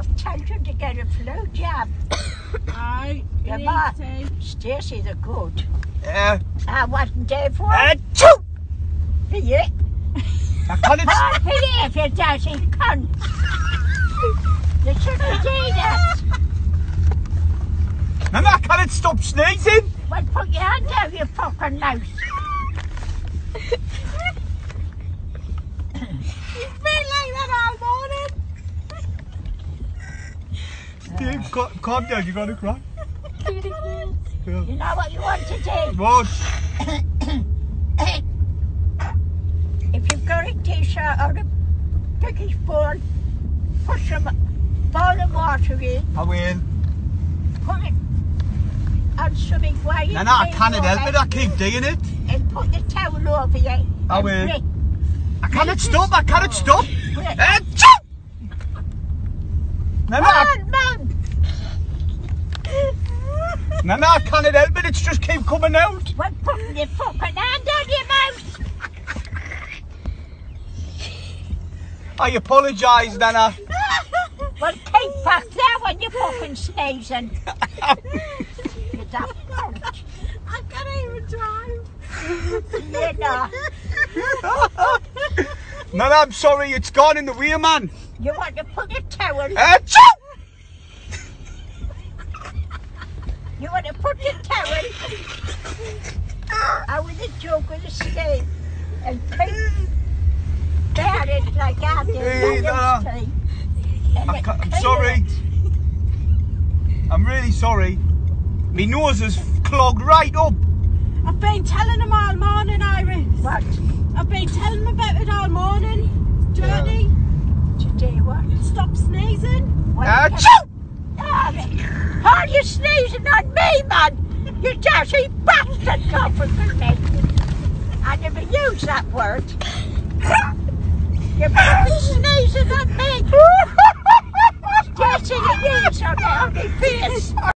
I've told you to get a flu jab. Aye, you need Ma, to. Stacey the good. Yeah. I wasn't there for Achoo! for you. I can't. Oh, for you if you dirty cunt. You shouldn't do that. And I can't stop sneezing. Well, put your hand down, you fucking mouse. You've been like that all morning. Steve, calm down, you gotta cry. You know what you want to do? What? If you've got a t-shirt or a pickish ball, put some bowl of water in, I will. put it on something where you No, I can't help it, I keep doing it. and put the towel over you. I and will. grip. I can't stop, I can't stop. Grip. Achoo! No, I can't help it, it's just keep coming out. Well, put your fucking hand on your mouth. I apologise, Nana. Well, keep back there when you're fucking sneezing. You daft cunt. I can't even drive. You know. Nana, I'm sorry, it's gone in the way, man. You want to put a towel. Achoo! You want to put the towel over the jug of the steam and keep bear it like I did. Hey, I Nana. used to. And I'm clean sorry. it. I'm really sorry. My nose is clogged right up. I've been telling him all morning, Iris. What? I've been telling him about it all morning. Journey, Today what? stop sneezing. What? Achoo! Are you sneezing on me, man? You dirty bastard, God forgive me. I never use that word. You're fucking sneezing